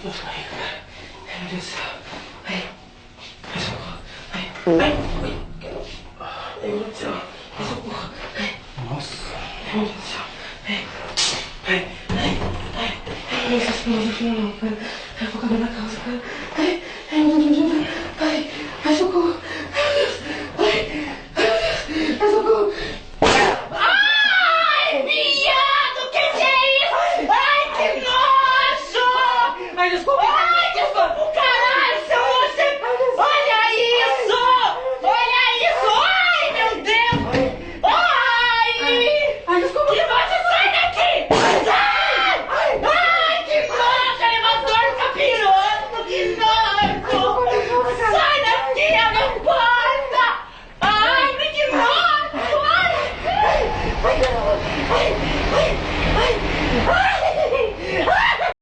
Ai, meu Deus do céu. Ai, socorro. Ai, ai, meu Deus do céu. Ai, socorro. Ai, Nossa. ai, meu Deus do céu. Ai, meu Deus, não, cara. Ai, vou caber na calça, cara. Ai, meu Deus, ai, socorro. Ai, meu Deus. Ai, socorro. Ai, viado, que é isso? Ai, que nojo! Ai, desculpa. Ai, desculpa, caralho, seu você. Olha isso! Olha isso! Ai, meu Deus! Ai, desculpa. Que nojo, sai daqui! Ai, que nojo! Elevador fica pirando, que nojo! Sai daqui, abre a porta! Ai, que nojo! Ai!